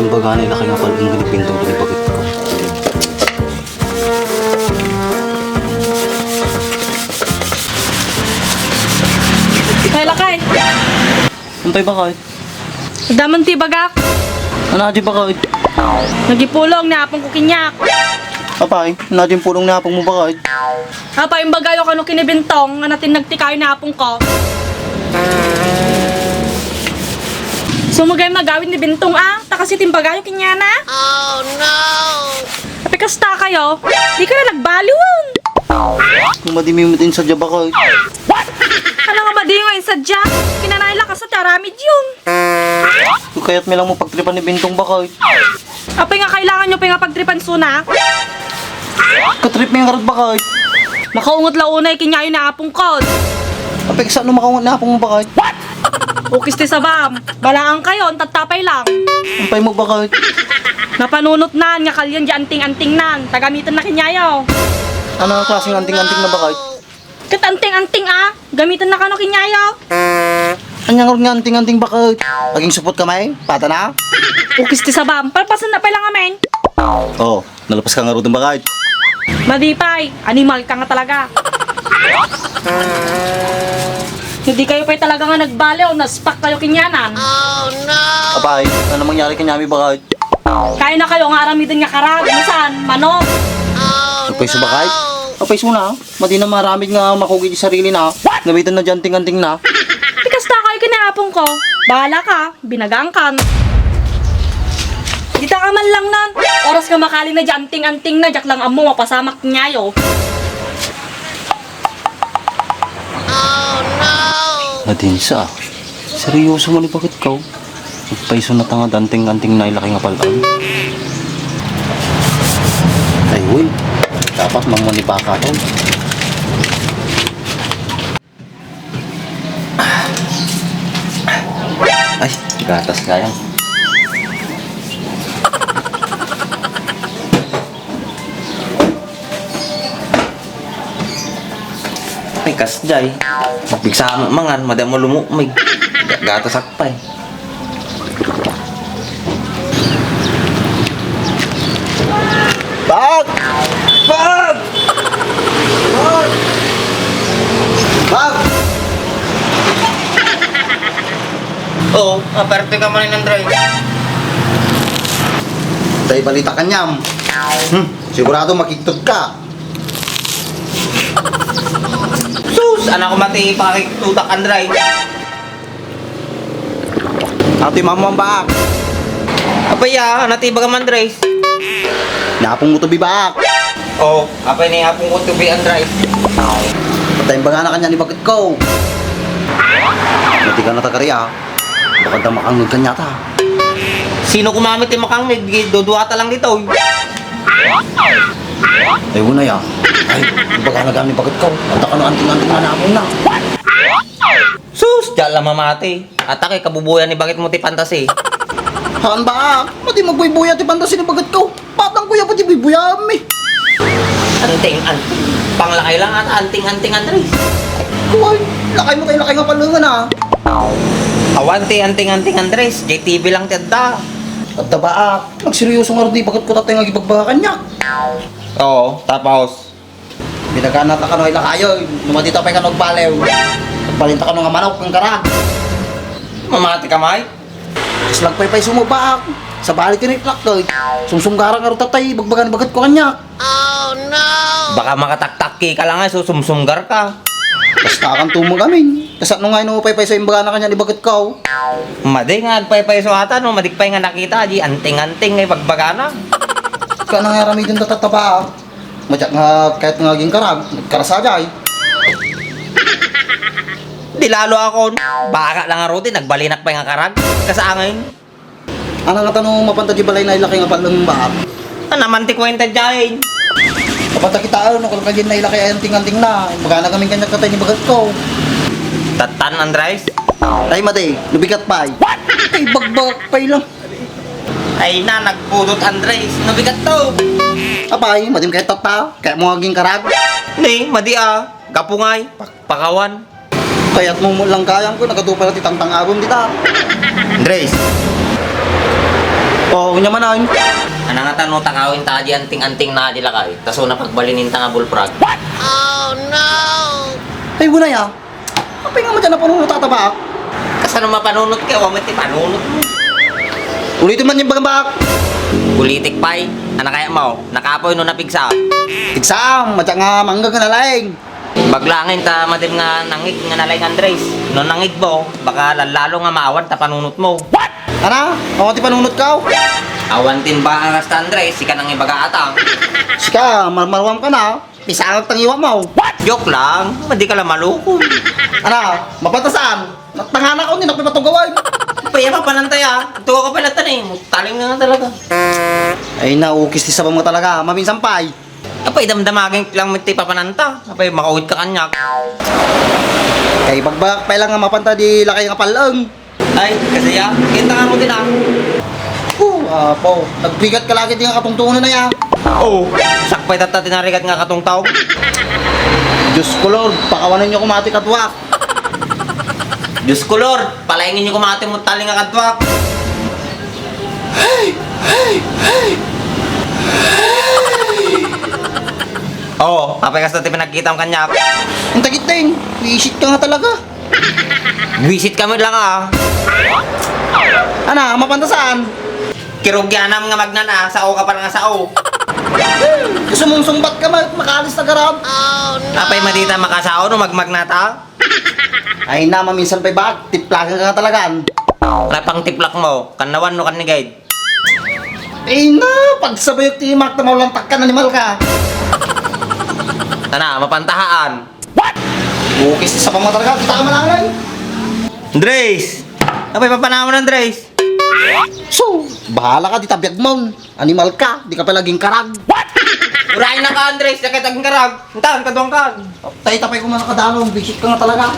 Timbaga na laki nga pala yung ginipintong pinipagit ko. Kaya lakay. Antay ba kahit? Daman ti bagak. Anadyo ba kahit? Nagipulong na apong kukinyak. Apay, anadyo yung pulong na apang mo ba kahit? Apa yung bagayo kano kinibintong nga natin nagtikayo na apong ko. Sumugay magawin ni bintong takasi timbagayo kinyana. Oh no! Tapi kasta kayo, di ka na nagbaluan. Kung madimi mo din sa jaba kahit. Ano nga madingoy sadya? Kinanayla ka sa taramid yun. Kung kaya't may lang mo pagtripan ni Bintong ba kahit? Apay nga kailangan nyo pa nga pagtripan suna. Katrip mo yung karat ba kahit? Makaungot launay kinyayo na apong kod. Apay, saan makaungat na apang mo ba kahit? Ukis ti sabam. Balaan kayo, tatapay lang. Ampay mo ba kahit? Napanunot nan, nga kalyan di anting-anting nan. Tagamitan na kinyayo. Ano ang klaseng anting-anting na ba kahit? Kat anting-anting gamitan na kano kinyayo. Anyang nga anting-anting ba kahit? Laging supot kamay? Pata na? Ukis ti sabam, palpasan na pa lang amen. Oo, nalapas ka nga rutong ba kahit? Madipay, animal ka nga talaga. Hindi kayo pa'y talaga nga nagbalew, naspak kayo kinyanan. Apay, ano mangyari kanyami ba kahit? Kaya na kayo nga aramidin nga karag, masan, manok. Apay sa ba kahit? Apay suna, madi na maraming nga makugi di sarili na. Gamitan na dyan ting-anting na. Tikas ta kayo kinapong ko. Bahala ka, binagangkan. Dita ka man lang nan. Oras ka makali na dyan, anting-anting na, jak lang amo, mapasamak nyayo. Nadinsa, seryoso mo ni bakit ka? Nagpaiso na tanga danting-anting na ilaki nga pala. Ay, uy, dapat mamanipa ka to. Ay, gatas kaya. Ay, kasjay. Magbigsa mo mangan, madam mo lumumig. Gatas akpay. Bag! Bag! Bag! Bag! Oo, aperte ka man ng drive. Tay balita kanyam. Sigurado makiktot ka. Sus! Anak ko mati pakitutak ang drive. Ate mama ang bag. Apaya, natiba ka man drive. Napong mo to bibak. Oo, apay na yapong ko tubi ang drive. Patay baga na kanya ni bakit ko. Mati ka na takarya. Baka damakangod kanya ta. Sino kumamit yung makangid? Doduata lang dito. Ay una ya. Ay, baga na gani bakit ko. Anta ka no anting-anting na napong na. Sus! Diyan lang mamati. Atake, kabubuyan ni bakit mo ti fantasi. Haan ba? Mati magbuy-buya ti pantasin ni bakit ko. Patang kuya pati buy-buya mi. Anting-anting. Panglakay lang at anting-anting ang drive. Kuway, lakay mo kayo lakay nga palungan ha. Awanti, anting-anting ang drive. JTV lang tiyada. At ba magseryoso nga rin di bakit ko tatay nga gibagbaga kanya. Oo, tapos. Binagana ta ka no ilakayo. Numatita pa ka no balew. Palinta ka no nga manok kang karag. Mamati ka, Mike. Slag pay sumubak. Sa balik ka na itlak ko. Sumsumgarang nga rin tatay. Bagbagan bagat ko kanya. Baka makataktak ka lang ay susumsumgar ka. Basta kang tumong amin. Kasat nung nga inupay sa imbaga na kanya ni bagat ko. Madi nga agpay so ata no, madigpay nga nakita di anting-anting ay pagbagana. Kaya nga rami din tatataba. Madyak nga kahit nga ging karag. Nagkarasagay. Di lalo ako. Baka lang nga ruti, nagbalinak pa nga karag. Kasaangin. Ano nga tanong mapanta di balay na ilaki nga palang baak. Naman ti kwenta dyan. Kapata kita ano kung kagin na ilaki ay anting-anting na. Imbaga na kaming kanya katay ni bagat ko. Tatan Andres. Ay mate, lubigat pa ay. Ay bagbag pa lang. Ay na, nagpudot Andres. Nabigat to. Apay, madim kahit tata. Kaya mo aging karag. Ni, madi kapungay. Pakawan. Kaya't mo lang kayang ko. Nagatupa na titang-tang aron dita. Andres. Oo, niya man Ano nga tanong takawin ta di anting-anting na di lakay. Taso na pagbalinin ta nga bullfrog. Ay, bunay ah. Kapay nga mo dyan na panunod tataba. Kasano mapanunot ka, wa mo ti panunot mo. Ulitin man yung bagambak. Kulitik pay, ano kaya mo? Nakapoy no napigsa. Igsam, matya nga mangga ka nalaing. Baglangin ta madim nga nangig nga nalay Andres. No nangig mo, baka lalo nga maawan ta panunot mo. Ana, ako ti panunod ka. Awan tin ba ang rasta Andres, sika nang ibaga atang. Sika, marmarwam ka na. Pisangag tangiwa mo. Joke lang, madi ka lang malukon. Ana, mapatasan. Natangana ko, hindi na ko ipatugawin. Paya pa panantaya, tuwa ko pala tanay, taling nga talaga. Ay, naukis ti sa mga talaga. Maminsan pay. Apay damdamagin lang miti papananta, apay makauwit ka kanyak. Kay bagbak pa lang nga mapanta di lakay nga palang. Ay, kasi ya, kita nga mo din ah. Po, nagbigat ka lagi di nga katungtungan na ya. Oo, sakpay tata tinarigat nga katong tao. Diyos ko Lord, pakawanan niyo kumati katwak. Diyos ko Lord, palaingin niyo kumati mo taling nga katwak. Oo, apay kas natin pinagkita ang kanyak. Ang tagiting, visit ka nga talaga. Visit kami lang ah. Ana, mapanta saan? Kirugyanam nga magnana, sao ka pa nga sao. Gusto mong sumbat ka makalis na garab. Apay madita makasao no magmagnata. Ay na, maminsan pa'y bag, tiplagan ka nga talagaan. Rapang tiplak mo, kanawan no kanigay. Ay na, pagsabayok ti Mark na maulantak ka, animal ka. Tana, mapantahaan. Bukis sa pang talaga, kita ka malangay. Andres! Apay papanahon Andres. So, bahala ka, di tabiyag mo. Animal ka, di ka palaging karag. Urahin na ka Andres, sakit ang karag. Intan, kaduang ka. Tay, tapay ko man nakadalong, visit ka nga talaga.